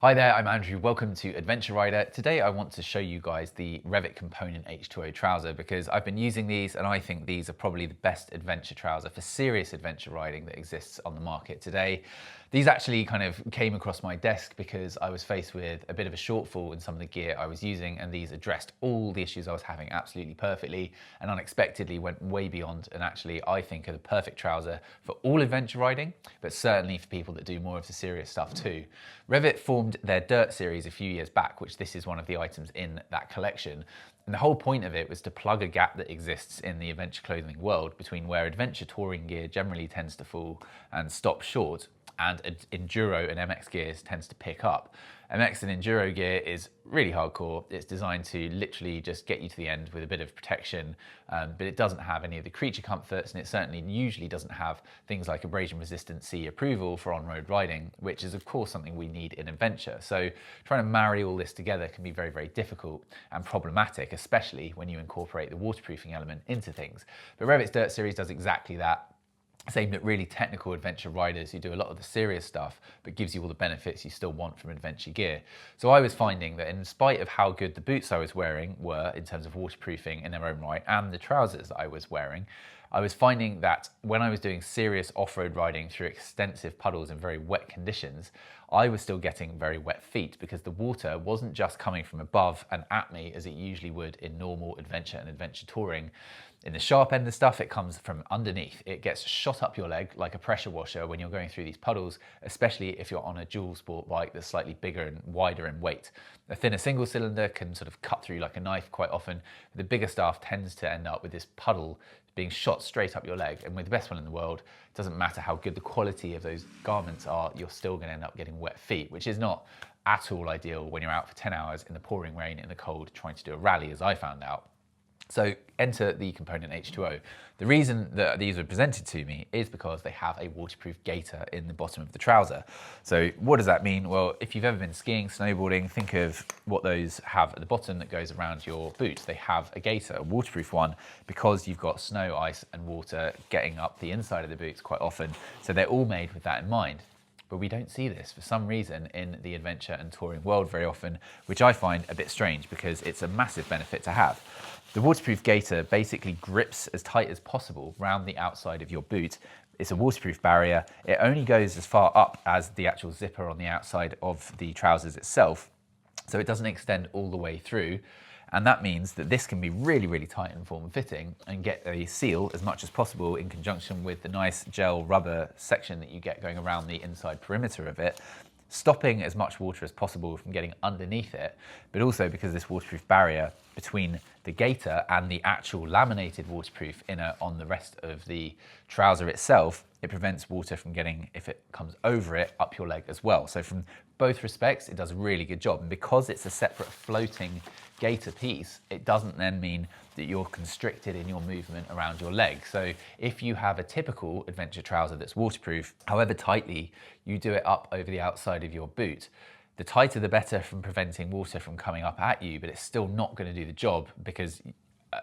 Hi there, I'm Andrew. Welcome to Adventure Rider. Today I want to show you guys the Rev'it Component H2O trouser because I've been using these and I think these are probably the best adventure trouser for serious adventure riding that exists on the market today. These actually kind of came across my desk because I was faced with a bit of a shortfall in some of the gear I was using, and these addressed all the issues I was having absolutely perfectly and unexpectedly went way beyond, and actually I think are the perfect trouser for all adventure riding, but certainly for people that do more of the serious stuff too. Rev'it formed their Dirt series a few years back, which this is one of the items in that collection. And the whole point of it was to plug a gap that exists in the adventure clothing world between where adventure touring gear generally tends to fall and stop short, and Enduro and MX gears tends to pick up. MX and Enduro gear is really hardcore. It's designed to literally just get you to the end with a bit of protection, but it doesn't have any of the creature comforts, and it certainly usually doesn't have things like abrasion resistant C approval for on-road riding, which is of course something we need in adventure. So trying to marry all this together can be very, very difficult and problematic, especially when you incorporate the waterproofing element into things. But Rev'it's Dirt series does exactly that. It's aimed at really technical adventure riders who do a lot of the serious stuff, but gives you all the benefits you still want from adventure gear. So I was finding that in spite of how good the boots I was wearing were in terms of waterproofing in their own right, and the trousers that I was wearing, I was finding that when I was doing serious off-road riding through extensive puddles in very wet conditions, I was still getting very wet feet because the water wasn't just coming from above and at me as it usually would in normal adventure and adventure touring. In the sharp end of stuff, it comes from underneath. It gets shot up your leg like a pressure washer when you're going through these puddles, especially if you're on a dual sport bike that's slightly bigger and wider in weight. A thinner single cylinder can sort of cut through like a knife quite often. The bigger stuff tends to end up with this puddle being shot straight up your leg. And with the best one in the world, it doesn't matter how good the quality of those garments are, you're still going to end up getting wet feet, which is not at all ideal when you're out for 10 hours in the pouring rain in the cold trying to do a rally, as I found out. So enter the Component H2O. The reason that these were presented to me is because they have a waterproof gaiter in the bottom of the trouser. So what does that mean? Well, if you've ever been skiing, snowboarding, think of what those have at the bottom that goes around your boot. They have a gaiter, a waterproof one, because you've got snow, ice and water getting up the inside of the boots quite often. So they're all made with that in mind. But we don't see this for some reason in the adventure and touring world very often, which I find a bit strange because it's a massive benefit to have. The waterproof gaiter basically grips as tight as possible around the outside of your boot. It's a waterproof barrier. It only goes as far up as the actual zipper on the outside of the trousers itself, so it doesn't extend all the way through. And that means that this can be really, really tight and form-fitting and get a seal as much as possible in conjunction with the nice gel rubber section that you get going around the inside perimeter of it, stopping as much water as possible from getting underneath it, but also because of this waterproof barrier between the gaiter and the actual laminated waterproof inner on the rest of the trouser itself, it prevents water from getting, if it comes over it, up your leg as well. So from both respects, it does a really good job. And because it's a separate floating gaiter piece, it doesn't then mean that you're constricted in your movement around your leg. So if you have a typical adventure trouser that's waterproof, however tightly you do it up over the outside of your boot, the tighter the better from preventing water from coming up at you, but it's still not going to do the job because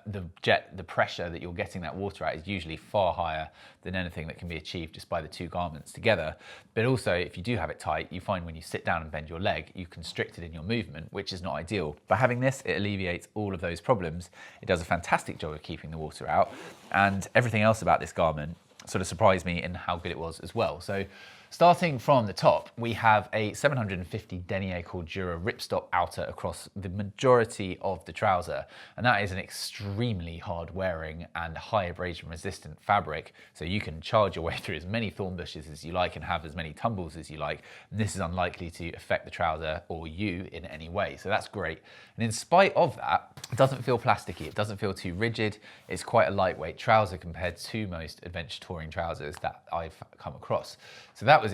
the pressure that you're getting that water at is usually far higher than anything that can be achieved just by the two garments together. But also, if you do have it tight, you find when you sit down and bend your leg, you're constricted in your movement, which is not ideal. By having this, it alleviates all of those problems. It does a fantastic job of keeping the water out, and everything else about this garment sort of surprised me in how good it was as well. So starting from the top, we have a 750 denier Cordura ripstop outer across the majority of the trouser. And that is an extremely hard wearing and high abrasion resistant fabric. So you can charge your way through as many thorn bushes as you like and have as many tumbles as you like. And this is unlikely to affect the trouser or you in any way. So that's great. And in spite of that, it doesn't feel plasticky. It doesn't feel too rigid. It's quite a lightweight trouser compared to most adventure touring trousers that I've come across. So that was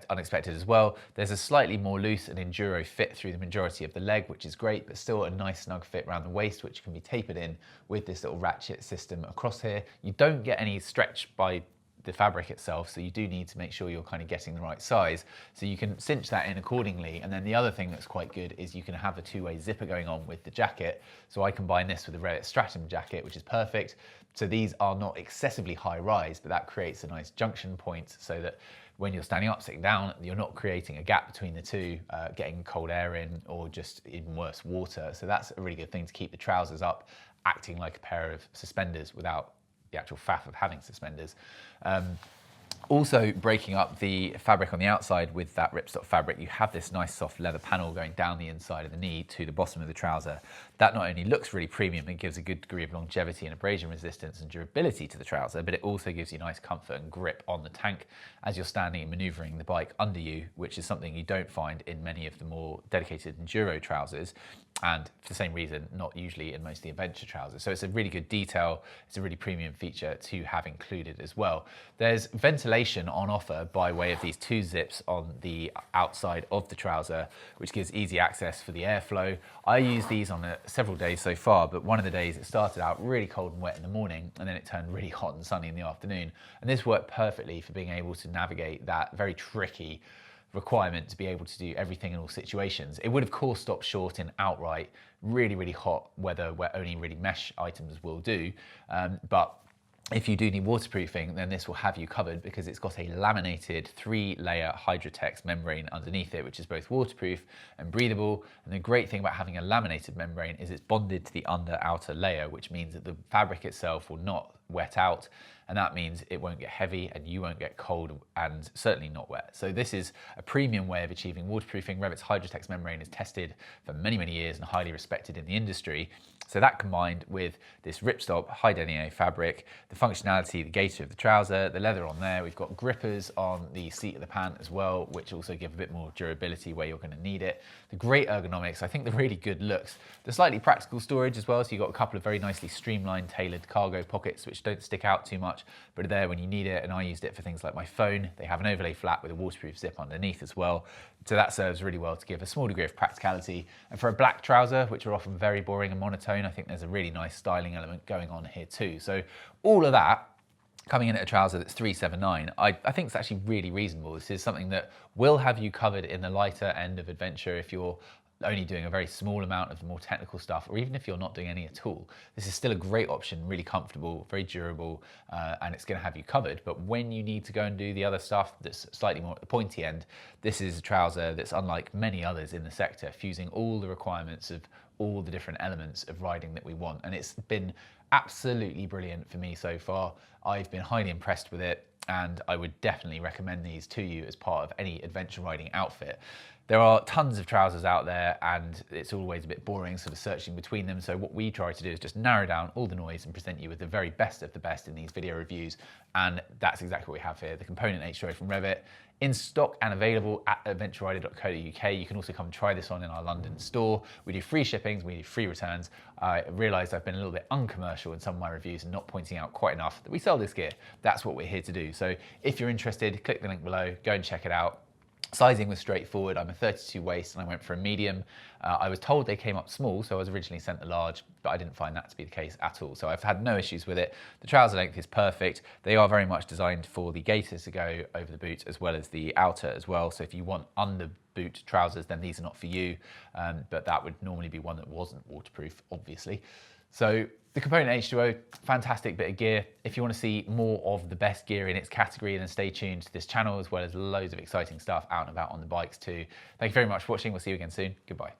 unexpected as well. There's a slightly more loose and enduro fit through the majority of the leg, which is great, but still a nice snug fit around the waist, which can be tapered in with this little ratchet system across here. You don't get any stretch by the fabric itself, so you do need to make sure you're kind of getting the right size, so you can cinch that in accordingly. And then the other thing that's quite good is you can have a two-way zipper going on with the jacket. So I combine this with the Rev'it Stratum jacket, which is perfect. So these are not excessively high rise, but that creates a nice junction point so that when you're standing up, sitting down, you're not creating a gap between the two, getting cold air in, or just even worse, water. So that's a really good thing to keep the trousers up, acting like a pair of suspenders without the actual faff of having suspenders. Also, breaking up the fabric on the outside with that ripstop fabric, you have this nice soft leather panel going down the inside of the knee to the bottom of the trouser. That not only looks really premium, it gives a good degree of longevity and abrasion resistance and durability to the trouser, but it also gives you nice comfort and grip on the tank as you're standing and maneuvering the bike under you, which is something you don't find in many of the more dedicated Enduro trousers. And for the same reason, not usually in most of the adventure trousers. So it's a really good detail. It's a really premium feature to have included as well. There's ventilation on offer by way of these two zips on the outside of the trouser, which gives easy access for the airflow. I use these on several days so far, but one of the days it started out really cold and wet in the morning, and then it turned really hot and sunny in the afternoon. And this worked perfectly for being able to navigate that very tricky requirement to be able to do everything in all situations. It would of course stop short in outright really, really hot weather where only really mesh items will do. But if you do need waterproofing, then this will have you covered because it's got a laminated 3-layer Hydrotex membrane underneath it, which is both waterproof and breathable. And the great thing about having a laminated membrane is it's bonded to the outer layer, which means that the fabric itself will not wet out. And that means it won't get heavy and you won't get cold and certainly not wet. So this is a premium way of achieving waterproofing. Rev'it's Hydrotex membrane is tested for many, many years and highly respected in the industry. So that combined with this ripstop high denier fabric, the functionality, the gaiter of the trouser, the leather on there, we've got grippers on the seat of the pant as well, which also give a bit more durability where you're going to need it. The great ergonomics, I think the really good looks, the slightly practical storage as well. So you've got a couple of very nicely streamlined, tailored cargo pockets, which don't stick out too much, but are there when you need it. And I used it for things like my phone. They have an overlay flap with a waterproof zip underneath as well. So that serves really well to give a small degree of practicality. And for a black trouser, which are often very boring and monotone, I think there's a really nice styling element going on here too. So all of that coming in at a trouser that's $379, I think it's actually really reasonable. This is something that will have you covered in the lighter end of adventure if you're only doing a very small amount of the more technical stuff, or even if you're not doing any at all. This is still a great option, really comfortable, very durable, and it's going to have you covered. But when you need to go and do the other stuff that's slightly more at the pointy end, this is a trouser that's unlike many others in the sector, fusing all the requirements of all the different elements of riding that we want. And it's been absolutely brilliant for me so far. I've been highly impressed with it, and I would definitely recommend these to you as part of any adventure riding outfit. There are tons of trousers out there and it's always a bit boring sort of searching between them. So what we try to do is just narrow down all the noise and present you with the very best of the best in these video reviews. And that's exactly what we have here, the Component H2O from Rev'it, in stock and available at adventurerider.co.uk. You can also come and try this on in our London store. We do free shippings, we do free returns. I realized I've been a little bit uncommercial in some of my reviews and not pointing out quite enough that we sell this gear. That's what we're here to do. So if you're interested, click the link below, go and check it out. Sizing was straightforward. I'm a 32 waist and I went for a medium. I was told they came up small, so I was originally sent the large, but I didn't find that to be the case at all. So I've had no issues with it. The trouser length is perfect. They are very much designed for the gaiters to go over the boot as well as the outer as well. So if you want under boot trousers, then these are not for you, but that would normally be one that wasn't waterproof, obviously. So the Component H2O, fantastic bit of gear. If you want to see more of the best gear in its category, then stay tuned to this channel as well as loads of exciting stuff out and about on the bikes too. Thank you very much for watching. We'll see you again soon. Goodbye.